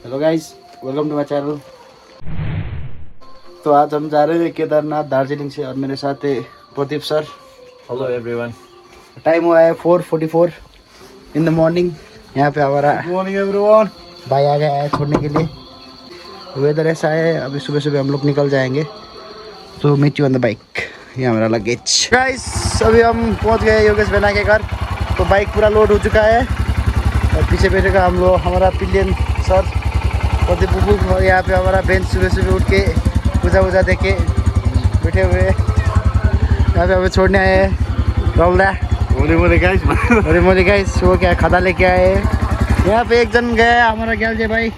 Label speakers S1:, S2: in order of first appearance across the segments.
S1: Hello guys, welcome to my channel. तो आज हम जा रहे हैं केदारनाथ दार्जिलिंग से और मेरे साथ है Pradeep sir.
S2: Hello everyone.
S1: Time हुआ है 4:44 इन द मॉर्निंग। यहाँ पे हमारा
S2: मॉर्निंग एवरीवन।
S1: भाई आ गया है छोड़ने के लिए। वेदर ऐसा है, अभी सुबह सुबह हम लोग निकल जाएंगे। तो meet you on the bike. ये हमारा लगेज। गाइस, अभी हम पहुँच गए योगेश बेना के घर। तो बाइक पूरा लोड हो चुका है और पीछे बैठेगा हम लोग हमारा पिलियन सर प्रदीप बुबू। और यहाँ पे हमारा बेंच सुबह सुबह उठ के पूजा वूजा दे के बैठे हुए। यहाँ पे हमें छोड़ने आए हैं रौला मोली गाइस। वो क्या खादा लेके आए हैं। यहाँ पे एक जन गया हमारा क्या जे भाई,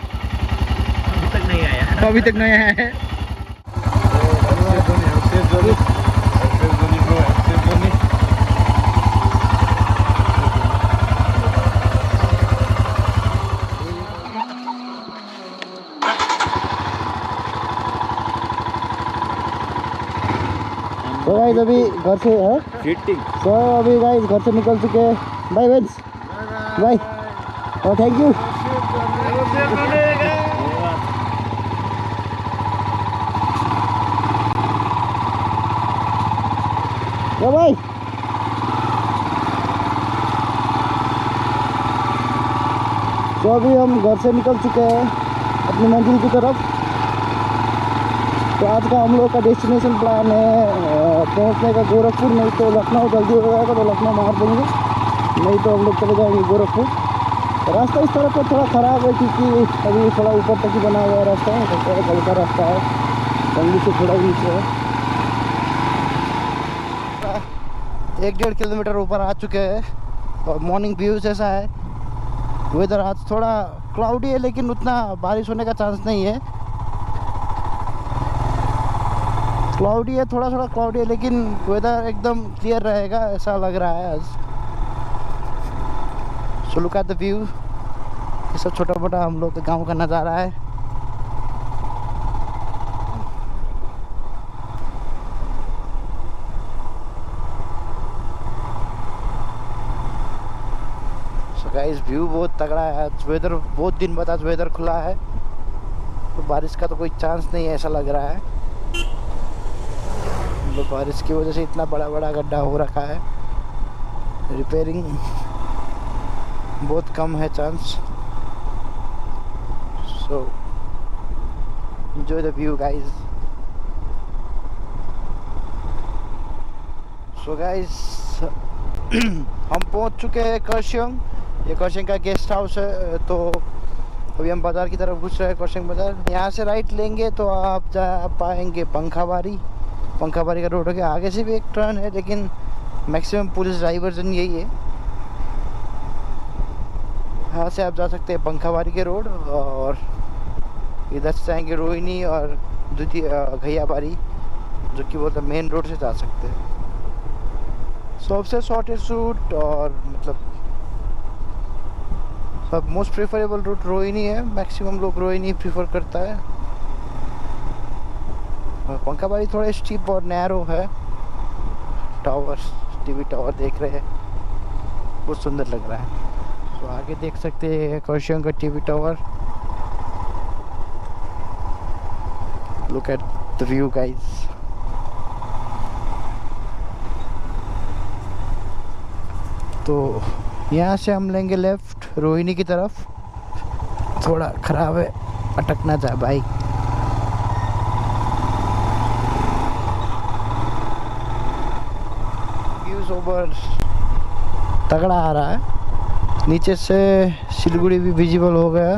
S1: अभी तक नहीं आया है। तो गाइस अभी घर से है तो अभी गाइस घर से निकल चुके हैं। बाय बेंच, बाय और थैंक यू। बाय। तो अभी हम घर से निकल चुके हैं अपनी मंजिल की तरफ। तो आज का हम लोग का डेस्टिनेशन प्लान है पहुंचने का गोरखपुर। नहीं तो लखनऊ जल्दी हो जाएगा तो लखनऊ मार देंगे, नहीं तो हम लोग चले जाएंगे गोरखपुर। रास्ता इस तरफ पर थोड़ा ख़राब है क्योंकि अभी थोड़ा ऊपर तक ही बना हुआ रास्ता है, हल्का रास्ता है, जंगली से थोड़ा नीचे है। 1-1.5 किलोमीटर ऊपर आ चुके हैं और मॉर्निंग व्यूज़ ऐसा है। वेदर आज थोड़ा क्लाउडी है लेकिन उतना बारिश होने का चांस नहीं है। क्लाउडी है, थोड़ा थोड़ा क्लाउडी है लेकिन वेदर एकदम क्लियर रहेगा ऐसा लग रहा है आज। So look at the view. ये सब छोटा मोटा हम लोग के गांव का नज़ारा है। सो गाइस व्यू बहुत तगड़ा है आज। वेदर बहुत दिन बाद आज वेदर खुला है तो बारिश का तो कोई चांस नहीं है ऐसा लग रहा है। तो बारिश की वजह से इतना बड़ा बड़ा गड्ढा हो रखा है, रिपेयरिंग बहुत कम है chance. So enjoy the view guys. So guys हम पहुंच चुके हैं कर्शियंग। ये कर्शियंग का गेस्ट हाउस है। तो अभी हम बाज़ार की तरफ घुस रहे हैं, कर्शियंग बाज़ार। यहाँ से राइट लेंगे तो आप जा पाएंगे पंखाबारी का रोड हो गया। आगे से भी एक टर्न है लेकिन मैक्सिमम पुलिस डाइवर्जन यही है। यहाँ से आप जा सकते हैं पंखाबारी के रोड और इधर से जाएंगे रोहिणी और द्वितीय घैयाबारी जो कि बोलते मेन रोड से जा सकते हैं। सबसे शॉर्टेस्ट रूट और मतलब सब मोस्ट प्रेफरेबल रूट रोहिणी है। मैक्सिमम लोग रोहिणी प्रीफर करता है। पंखाबारी थोड़ा स्टीप और नैरो है। टावर, टीवी टावर देख रहे हैं, बहुत सुंदर लग रहा है। तो आगे देख सकते हैं कर्शियंग का TV tower. Look at the view guys. तो यहाँ से हम लेंगे लेफ्ट रोहिणी की तरफ। थोड़ा ख़राब है, अटक ना जाए बाइक। ओवर तगड़ा आ रहा है। नीचे से सिलीगुड़ी भी विजिबल हो गया।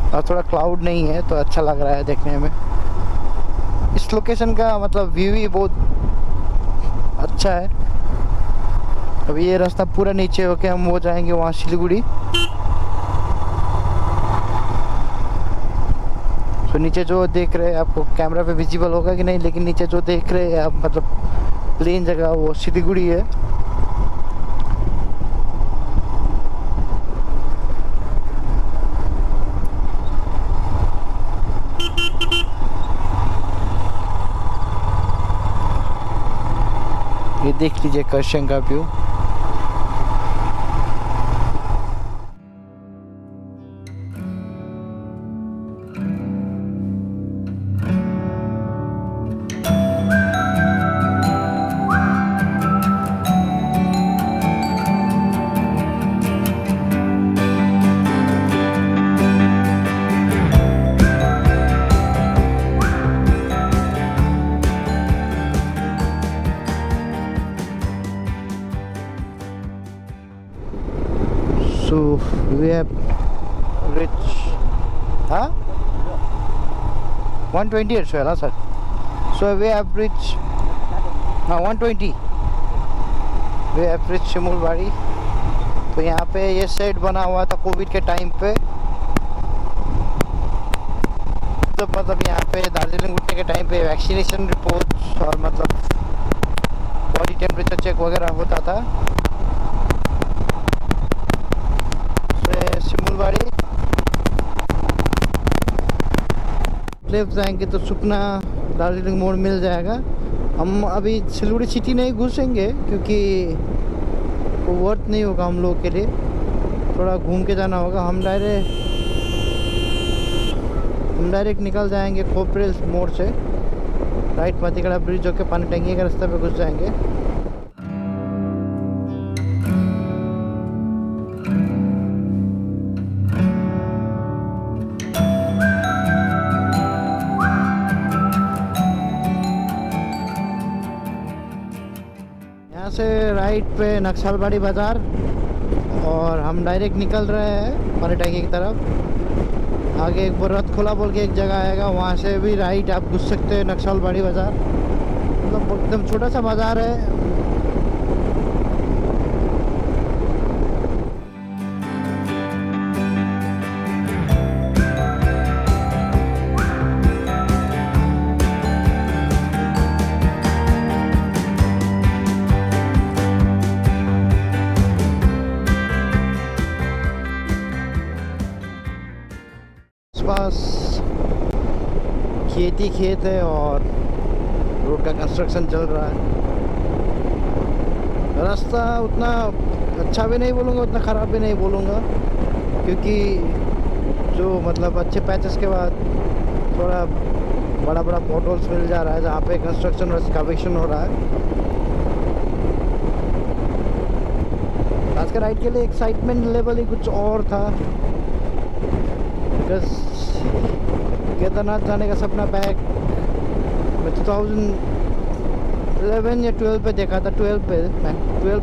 S1: और थोड़ा क्लाउड नहीं है तो अच्छा लग रहा है देखने में। इस लोकेशन का मतलब व्यू ही बहुत अच्छा है। अभी ये रास्ता पूरा नीचे होके हम वो जाएंगे वहाँ सिलीगुड़ी। तो नीचे जो देख रहे हैं आपको कैमरा पे विजिबल होगा कि नहीं, लेकिन नीचे जो देख रहे हैं आप मतलब प्लेन जगह वो सिलीगुड़ी है। ये देख लीजिए कर्शियंग का view. So we have reached, huh? 120 as well, sir. So we have reached 120. We have reached शिमुलवाड़ी. तो यहाँ पे ये सेट बना हुआ था कोविड के टाइम पे. तो मतलब यहाँ पे दार्जिलिंग उठने के टाइम पे वैक्सीनेशन रिपोर्ट्स और मतलब बॉडी टेम्परेचर चेक वगैरह होता था. शिमुलवाड़ी लेफ्ट जाएंगे तो सुखना दार्जिलिंग मोड़ मिल जाएगा. हम अभी सिलगुड़ी सिटी नहीं घुसेंगे क्योंकि वो वर्थ नहीं होगा हम लोग के लिए. थोड़ा घूम के जाना होगा. हम डायरेक्ट निकल जाएंगे खोपरेल मोड़ से. राइट मतीगढ़ ब्रिज होकर पानी टंकी के रास्ते पे घुस जाएंगे. यहाँ से राइट पे नक्सलबाड़ी बाज़ार और हम डायरेक्ट निकल रहे हैं पानी टंकी की तरफ. आगे एक रथ खोला बोल के एक जगह आएगा, वहाँ से भी राइट आप घुस सकते हैं नक्सलबाड़ी बाज़ार. मतलब एकदम छोटा सा बाज़ार है. पास खेती खेत है और रोड का कंस्ट्रक्शन चल रहा है. रास्ता उतना अच्छा भी नहीं बोलूँगा, उतना ख़राब भी नहीं बोलूँगा, क्योंकि जो मतलब अच्छे पैचेस के बाद थोड़ा बड़ा बड़ा पोर्टल्स मिल जा रहा है जहाँ पे कंस्ट्रक्शन और एक्सकावेशन हो रहा है. आज का राइड के लिए एक्साइटमेंट लेवल ही कुछ और था. केदारनाथ जाने का सपना बैक मैं 2011 या 12 पे देखा था. 12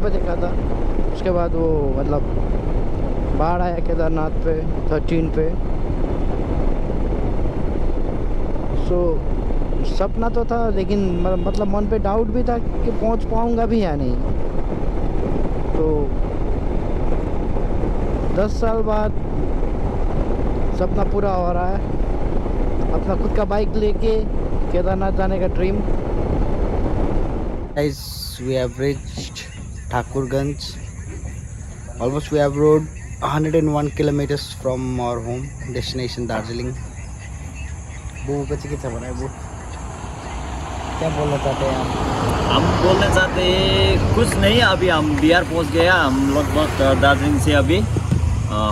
S1: पे देखा था. उसके बाद वो मतलब बाढ़ आया केदारनाथ पे 13 पे. सो सपना तो था, लेकिन मतलब मन पे डाउट भी था कि पहुंच पाऊंगा भी या नहीं. तो 10 साल बाद सपना पूरा हो रहा है. अपना खुद का बाइक लेके केदारनाथ जाने का dream. Guys, we have reached Thakurganj. Almost we have rode 101 kilometers from our home destination Darjeeling. वो बच्चे कितना बना है वो? क्या बोलना चाहते हैं आप?
S2: हम बोलना चाहते हैं कुछ नहीं. अभी हम बिहार पहुंच गया. हम लगभग दार्जिलिंग से अभी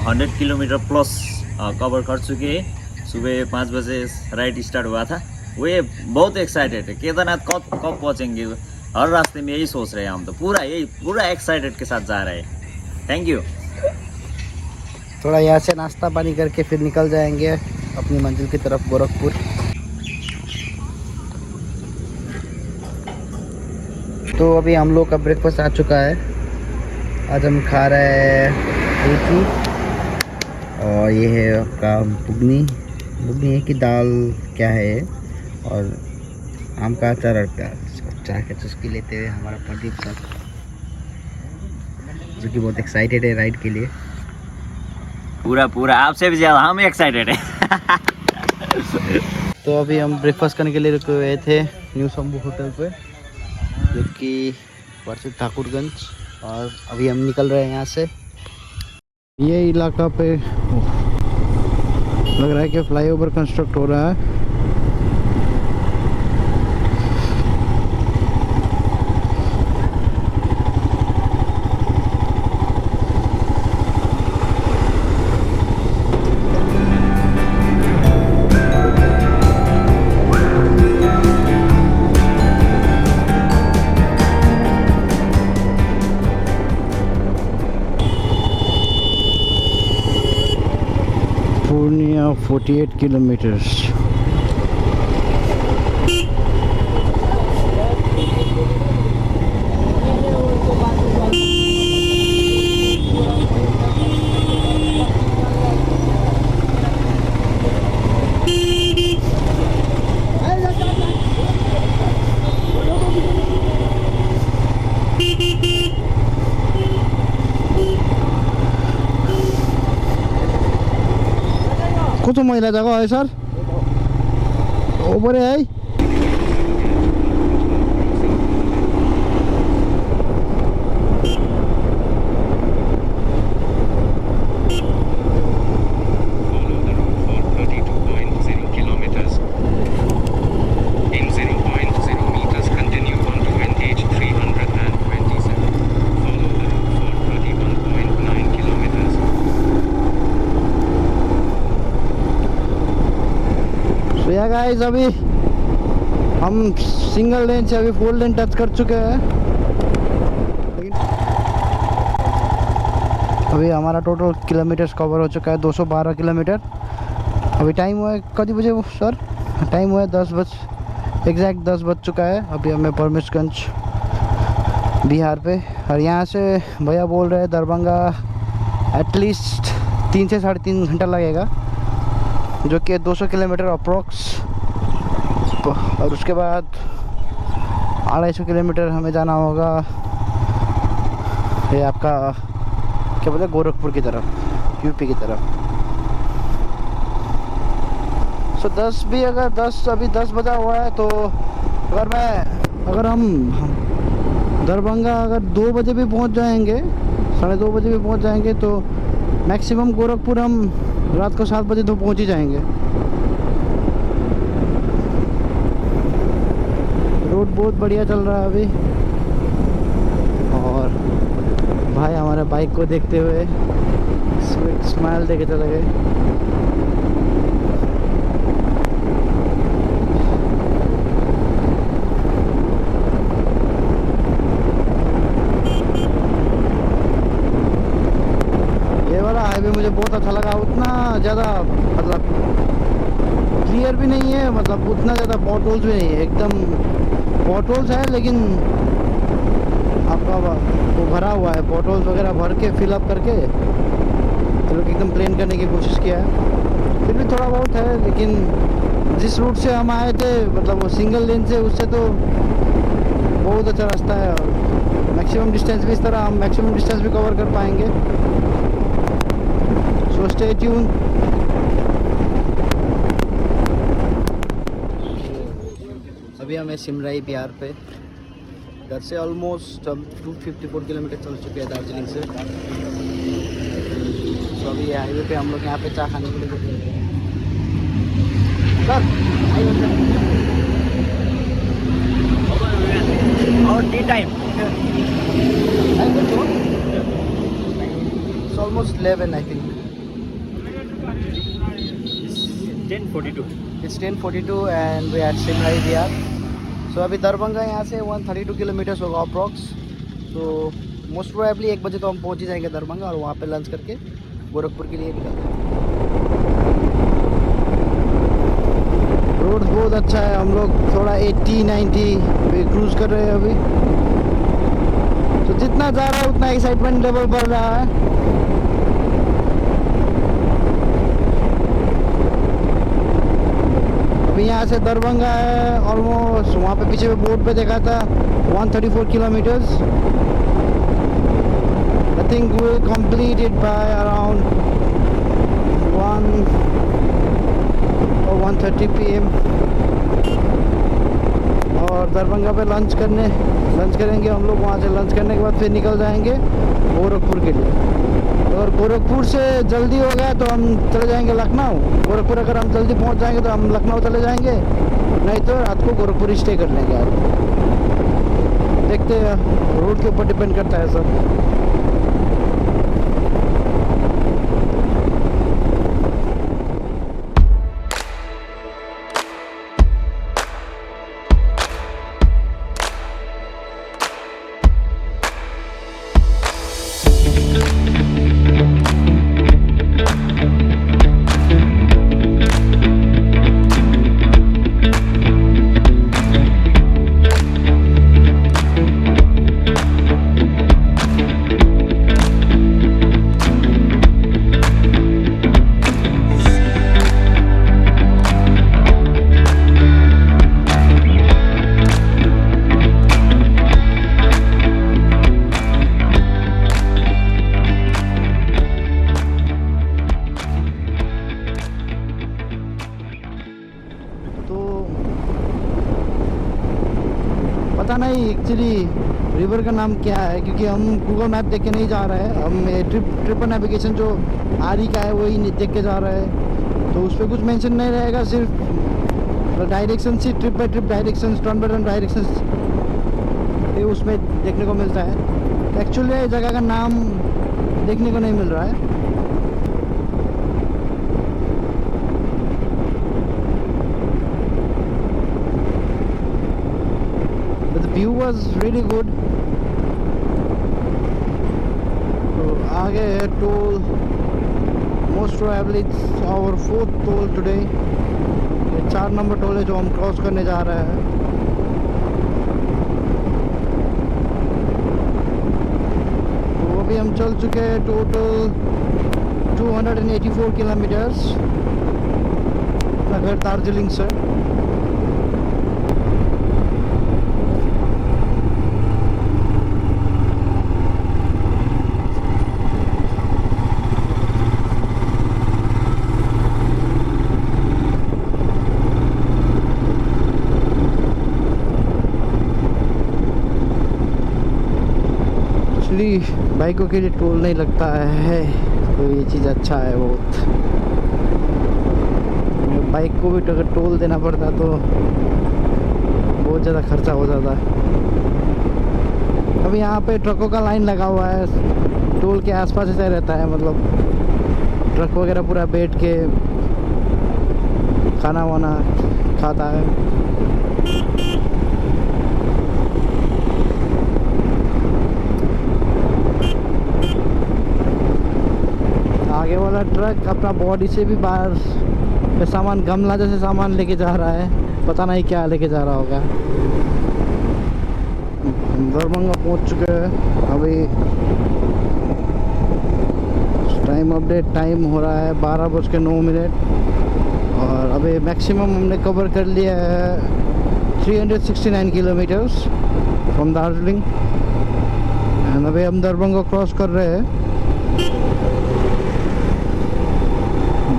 S2: 100 किलोमीटर प्लस कवर कर चुके हैं. सुबह 5 बजे राइड स्टार्ट हुआ था. वे बहुत एक्साइटेड है. केदारनाथ कब पहुंचेंगे हर रास्ते में यही सोच रहे हैं हम. तो पूरा एक्साइटेड के साथ जा रहे हैं. Thank you.
S1: थोड़ा यहाँ से नाश्ता पानी करके फिर निकल जाएंगे अपनी मंजिल की तरफ गोरखपुर. तो अभी हम लोग का ब्रेकफास्ट आ चुका है. आज हम खा रहे हैं रोटी और ये है आपका बुगनी है कि दाल क्या है, और आम का अचार और प्याज. चाय के चुस्की लेते हुए हमारा प्रदीप सर, जो कि बहुत एक्साइटेड है राइड के लिए.
S2: पूरा आपसे भी ज़्यादा हम एक्साइटेड है.
S1: तो अभी हम ब्रेकफास्ट करने के लिए रुके हुए थे न्यू शंभू होटल पे, जो कि वर्षित ठाकुरगंज. और अभी हम निकल रहे हैं यहाँ से. ये इलाका पे लग रहा है कि फ्लाईओवर कंस्ट्रक्ट हो रहा है. Purnia 48 kilometers. कस्तो मैला जग्गा है सर ओभरे है गाइस अभी हम सिंगल लेन से अभी 4 लेन टच कर चुके हैं लेकिन अभी हमारा टोटल किलोमीटर्स कवर हो चुका है 212 किलोमीटर। अभी टाइम हुआ है कभी बजे सर टाइम हुआ है 10 बज एग्जैक्ट 10 बज चुका है। अभी हमें परमेशगंज बिहार पे और यहाँ से भैया बोल रहे हैं दरभंगा एटलीस्ट 3 से 3.5 घंटा लगेगा जो कि 200 किलोमीटर अप्रोक्स और उसके बाद 250 किलोमीटर हमें जाना होगा ये आपका क्या बोलते हैं गोरखपुर की तरफ यूपी की तरफ। सो 10 भी अगर 10 अभी 10 बजा हुआ है तो अगर हम दरभंगा अगर 2 बजे भी पहुंच जाएंगे 2:30 बजे भी पहुंच जाएंगे तो मैक्सिमम गोरखपुर हम रात को 7 बजे तो पहुंच ही जाएंगे। रोड बहुत बढ़िया चल रहा है अभी और भाई हमारे बाइक को देखते हुए स्माइल देके चले गए। ये वाला हाईवे मुझे बहुत अच्छा लगा उतना ज़्यादा मतलब क्लियर भी नहीं है मतलब उतना ज़्यादा पॉटहोल्स भी नहीं है एकदम पॉटहोल्स है लेकिन आपका वो भरा हुआ है पॉटहोल्स वगैरह भर के फिलअप करके तो लोग एकदम प्लेन करने की कोशिश किया है फिर भी थोड़ा बहुत है लेकिन जिस रूट से हम आए थे मतलब वो सिंगल लेन से उससे तो बहुत अच्छा रास्ता है और मैक्सिमम डिस्टेंस भी इस तरह हम मैक्सिमम डिस्टेंस भी कवर कर पाएंगे। So stay tune. अभी हमें सिमराई बिहार पे घर से ऑलमोस्ट हम 254 किलोमीटर चल चुके हैं दार्जिलिंग से। तो अभी हाईवे पे हम लोग यहाँ पे चाय खाने के लिए रुके हैं।
S2: और T time
S1: It's almost 11 I think.
S2: 10:42.
S1: It's 10:42 and we are at Simrai Bihar. So अभी दरभंगा यहाँ से 132 किलोमीटर्स होगा अप्रॉक्स। तो मोस्ट प्रोबेबली 1 बजे तो हम पहुँच ही जाएंगे दरभंगा और वहाँ पे लंच करके गोरखपुर के लिए निकलते हैं। रोड बहुत अच्छा है हम लोग थोड़ा 80-90 पे क्रूज कर रहे हैं अभी। तो जितना जा रहा है उतना एक्साइटमेंट लेवल बढ़ रहा है। अभी यहाँ से दरभंगा है ऑलमोस्ट वहाँ पे पीछे बोर्ड पे देखा था 134 kilometres. I think we will complete it by around 1 or 1:30 PM और दरभंगा पे लंच करेंगे हम लोग। वहाँ से लंच करने के बाद फिर निकल जाएंगे गोरखपुर के लिए। अगर गोरखपुर से जल्दी हो गया तो हम चले जाएंगे लखनऊ। गोरखपुर अगर हम जल्दी पहुंच जाएंगे तो हम लखनऊ चले जाएंगे नहीं तो रात को गोरखपुर स्टे कर लेंगे। आप देखते हैं रोड के ऊपर डिपेंड करता है सब। एक्चुअली रिवर का नाम क्या है, क्योंकि हम गूगल मैप देख के नहीं जा रहे हैं, हम ट्रिपर नेविगेशन जो आरी का है वही देख के जा रहे हैं। तो उस पर कुछ मेंशन नहीं रहेगा, सिर्फ डायरेक्शन से trip by trip direction, turn by turn direction उसमें देखने को मिलता है। एक्चुअली जगह का नाम देखने को नहीं मिल रहा है। But the view was really good. तो आगे है toll, most probably it's our 4th toll today. ये 4 नंबर टोल है जो हम क्रॉस करने जा रहे हैं। तो अभी हम चल चुके हैं टोटल 284 किलोमीटर्स अपना घर दार्जिलिंग से। बाइकों के लिए टोल नहीं लगता है, तो ये चीज़ अच्छा है बहुत। बाइक को भी अगर टोल देना पड़ता तो बहुत ज़्यादा खर्चा हो जाता है। अभी यहाँ पे ट्रकों का लाइन लगा हुआ है, टोल के आसपास ऐसा रहता है, मतलब ट्रक वगैरह पूरा बैठ के खाना वाना खाता है। आगे वाला ट्रक अपना बॉडी से भी बाहर पे सामान, गमला जैसे सामान लेके जा रहा है, पता नहीं क्या लेके जा रहा होगा। दरभंगा पहुंच चुके हैं। अभी टाइम अपडेट, टाइम हो रहा है 12:09 और अभी मैक्सिमम हमने कवर कर लिया है 369 किलोमीटर्स फ्रॉम दार्जिलिंग। एंड अभी हम दरभंगा क्रॉस कर रहे हैं।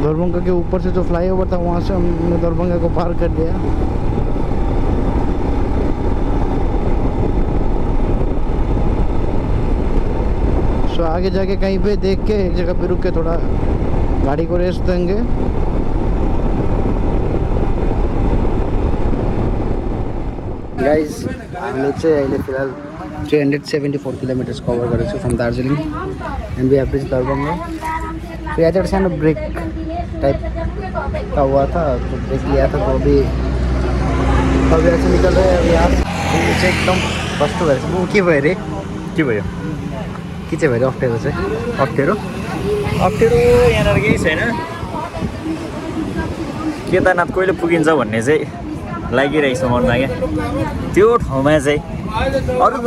S1: दरभंगा के ऊपर से जो फ्लाईओवर था वहाँ से हमने दरभंगा को पार कर लिया। सो आगे जाके कहीं पे देख के एक जगह पे रुक के थोड़ा गाड़ी को रेस्ट देंगे। गाइस नीचे अहिले फिलहाल 374 किलोमिटर्स कभर गरेको छु from Darjeeling and we have reach Darbhanga. तो यहाँ से सानो ब्रेक टाइप का हुआ था, तो ब्रेक लिया था। तो अभी ऐसे निकल रहे हैं। अभी यहाँ से एकदम कस्तो भएर चाहिँ के भयो अरे,
S2: के भयो
S1: के चाहिँ भयो अप्ठ्यारो चाहिँ?
S2: अप्ठ्यारो यहाँनिर केही छैन। केदारनाथ कहिले पुगिन्छ भन्ने चाहिँ लागिरहेको छ मनमा क्या। त्यो ठाउँमा चाहिँ अरू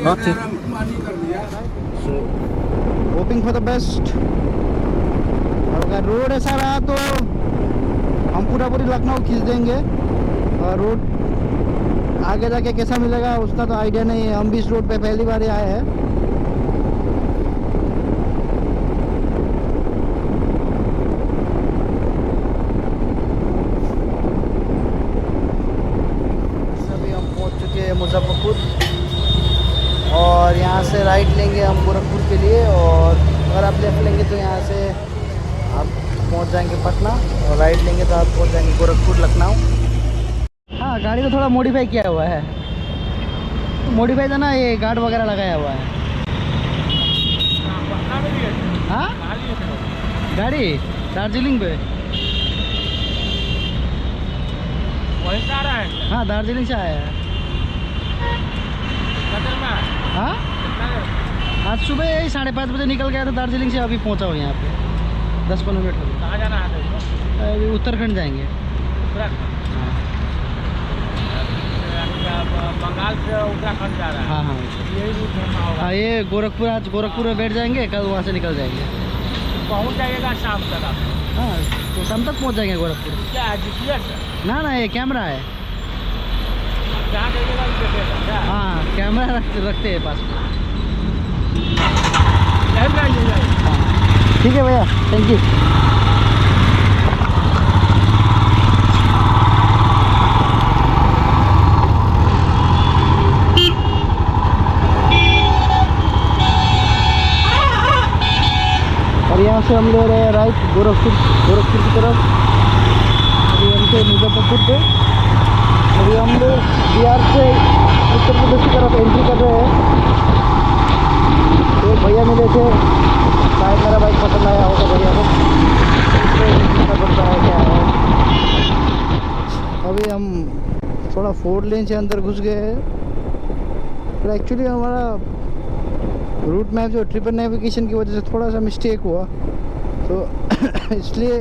S2: nothing.
S1: Hoping for the best. अगर रोड ऐसा रहा तो हम पूरी लखनऊ खींच देंगे, और रोड आगे जाके कैसा मिलेगा उसका तो आइडिया नहीं है। हम भी इस रोड पे पहली बार आए हैं। अभी हम पहुंच चुके हैं मुजफ्फरपुर और यहाँ से राइट लेंगे हम गोरखपुर के लिए, और अगर आप लेफ्ट लेंगे तो यहाँ से आप पहुंच जाएंगे पटना, और राइट लेंगे तो आप पहुंच जाएंगे गोरखपुर लखनऊ। हाँ, गाड़ी को थोड़ा मॉडिफाई किया हुआ है। मॉडिफाई था ना, ये गार्ड वगैरह लगाया हुआ है। हाँ, गाड़ी दार्जिलिंग पे
S3: वहीं से आ रहा है।
S1: हाँ, दार्जिलिंग से आया है। हाँ, आज सुबह यही 5:30 बजे निकल गया था दार्जिलिंग से, अभी पहुंचा हूँ यहाँ पे 10-15 मिनट हो गए।
S3: कहाँ जाना है?
S1: अभी उत्तराखंड जाएंगे।
S3: बंगाल से उत्तराखंड जा रहा है।
S1: हाँ हाँ,
S3: यही रूट घूमना होगा।
S1: हाँ, ये गोरखपुर, आज गोरखपुर में बैठ जाएंगे, कल वहाँ से निकल जाएंगे।
S3: पहुँच जाइएगा शाम तक आप।
S1: हाँ, तो शाम तक पहुँच जाएंगे गोरखपुर।
S3: क्या है GPS?
S1: ना ये कैमरा है।
S3: जहाँ देखेगा वो देखेगा क्या?
S1: हाँ, कैमरा रखते हैं पास में। ठीक है भैया, थैंक यू। यहाँ से हम ले रहे हैं राइट गोरखपुर की तरफ। अभी हम थे मुजफ्फरपुर पे, अभी हम लोग बिहार से उत्तर प्रदेश की तरफ एंट्री कर रहे हैं। तो भैया मिले थे, शायद मेरा बाइक पसंद आया होगा भैया को, इसलिए पड़ता है क्या है। अभी हम थोड़ा 4 लेन से अंदर घुस गए हैं। पर एक्चुअली हमारा रूट मैप जो ट्रिपल नेविगेशन की वजह से थोड़ा सा मिस्टेक हुआ, तो इसलिए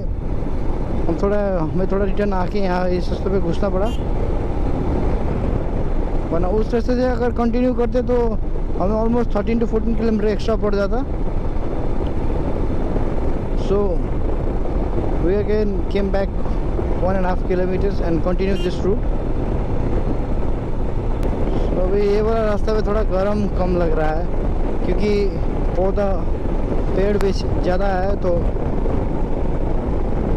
S1: हमें थोड़ा रिटर्न आके यहाँ इस रास्ते पे घुसना पड़ा। वरना उस रास्ते से अगर कंटिन्यू करते तो हमें ऑलमोस्ट 13 to 14 किलोमीटर एक्स्ट्रा पड़ जाता। So we again came back 1.5 kilometers and continue this route. तो अभी ये वाला रास्ता पे थोड़ा गर्म कम लग रहा है, क्योंकि पेड़ भी ज़्यादा है, तो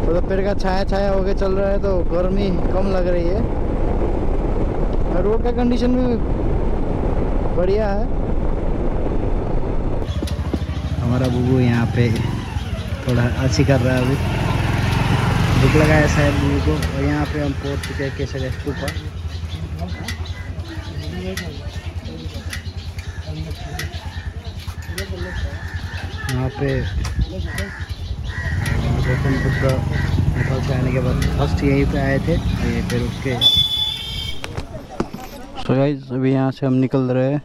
S1: थोड़ा पेड़ का छाया होके चल रहा है, तो गर्मी कम लग रही है। रोड का कंडीशन भी बढ़िया है। हमारा बुबू यहाँ पे थोड़ा अच्छी कर रहा है, अभी भूख लगा है शायद बुबू को। और यहाँ पे हम पहुँच चुके हैं केसर स्तूपा। यहाँ पे गौतम बुद्ध नेपाल से आने के बाद फर्स्ट यहीं पे आए थे, यहीं पे रुक के। सो गाइस अभी यहाँ से हम निकल रहे हैं।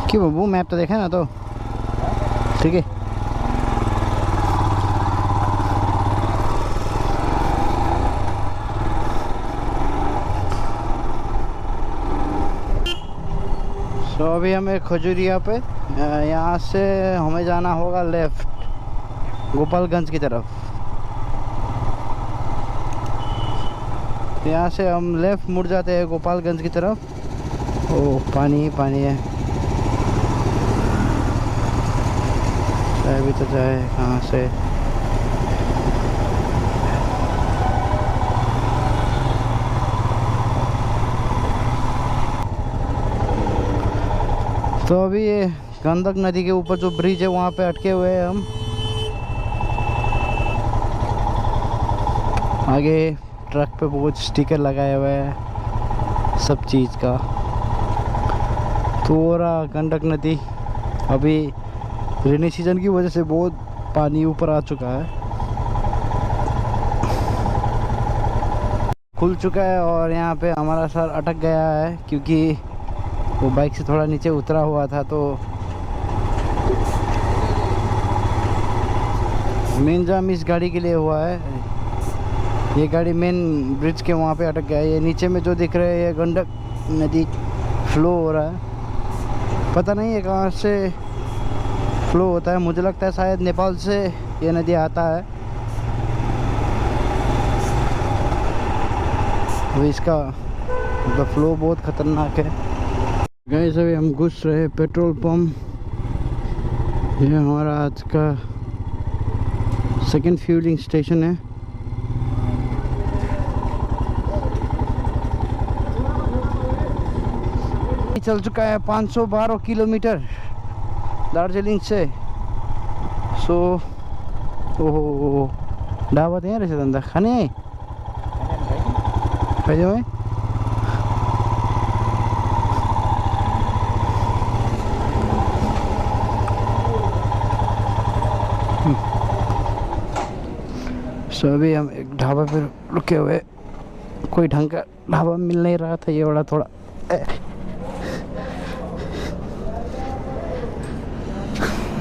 S1: क्यों बाबू, मैप तो देखा ना, तो ठीक है। तो अभी हमें खजूरिया पे, यहाँ से हमें जाना होगा लेफ्ट गोपालगंज की तरफ। यहाँ से हम लेफ्ट मुड़ जाते हैं गोपालगंज की तरफ। ओह पानी ही पानी है, अभी तो जाए कहाँ से। तो अभी ये गंडक नदी के ऊपर जो ब्रिज है वहाँ पे अटके हुए हैं हम। आगे ट्रक पे बहुत स्टिकर लगाए हुए हैं सब चीज़ का। तो रहा गंडक नदी, अभी रेनी सीजन की वजह से बहुत पानी ऊपर आ चुका है, खुल चुका है। और यहाँ पे हमारा सर अटक गया है, क्योंकि वो बाइक से थोड़ा नीचे उतरा हुआ था। तो मेन जाम इस गाड़ी के लिए हुआ है। ये गाड़ी मेन ब्रिज के वहाँ पे अटक गया है। ये नीचे में जो दिख रहा है ये गंडक नदी फ्लो हो रहा है, पता नहीं है कहाँ से फ्लो होता है। मुझे लगता है शायद नेपाल से ये नदी आता है। अभी इसका मतलब फ्लो बहुत ख़तरनाक है। गाइस अभी हम घुस रहे हैं पेट्रोल पंप। ये हमारा आज का सेकंड फ्यूलिंग स्टेशन है। चल चुका है 512 किलोमीटर दार्जिलिंग से। सो ओहो ढाबा तो यहाँ रहेछ धंदा खाने खाइदिउँ है। सो अभी हम एक ढाबा पे रुके हुए, कोई ढंग का ढाबा मिल नहीं रहा था। ये वाला थोड़ा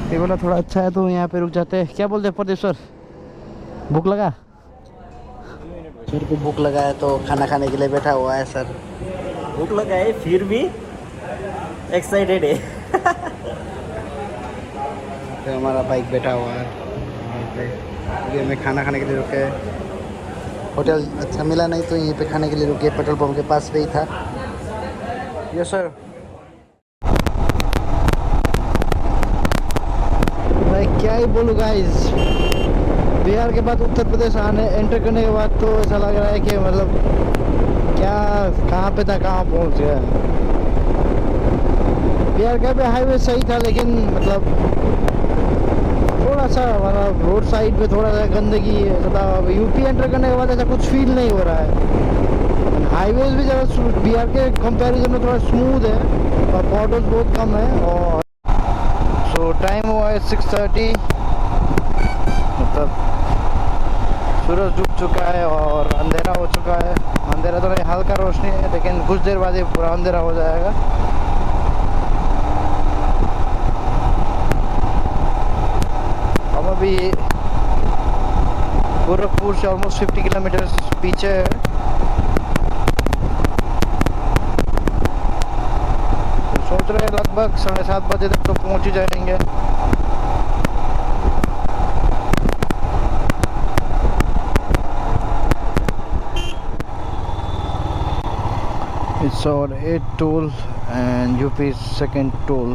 S1: ये वाला थोड़ा अच्छा है, तो यहाँ पे रुक जाते हैं। क्या बोलते हैं परदेश्वर, भूख लगा? सर को भूख लगा है तो खाना खाने के लिए बैठा हुआ है सर।
S2: भूख लगा है फिर भी एक्साइटेड है।
S1: तो हमारा बाइक बैठा हुआ है ये हमें खाना खाने के लिए रुके। होटल अच्छा मिला नहीं तो यहीं पे खाने के लिए रुके, पेट्रोल पंप के पास पे ही था। Yes sir. मैं क्या ही बोलूँ गाइस, बिहार के बाद उत्तर प्रदेश एंटर करने के बाद तो ऐसा लग रहा है कि मतलब क्या कहाँ पे था कहाँ पहुँच गया। बिहार का भी हाईवे सही था, लेकिन मतलब थोड़ा सा मतलब रोड साइड पे थोड़ा सा गंदगी है ज़्यादा। यूपी एंटर करने के बाद ऐसा कुछ फील नहीं हो रहा है। हाईवेज भी ज़्यादा बिहार के कंपैरिजन में थोड़ा स्मूथ है और पॉटोस बहुत कम है। और सो टाइम हुआ है 6:30, मतलब सूरज डूब चुका है और अंधेरा हो चुका है। अंधेरा तो नहीं, हल्का रोशनी है, लेकिन कुछ देर बाद ये पूरा अंधेरा हो जाएगा। हम अभी गोरखपुर से ऑलमोस्ट 50 किलोमीटर पीछे है। तो सोच रहे हैं लगभग 7:30 बजे तक तो पहुंच ही जाएंगे। It's our 8th toll and UP's second toll.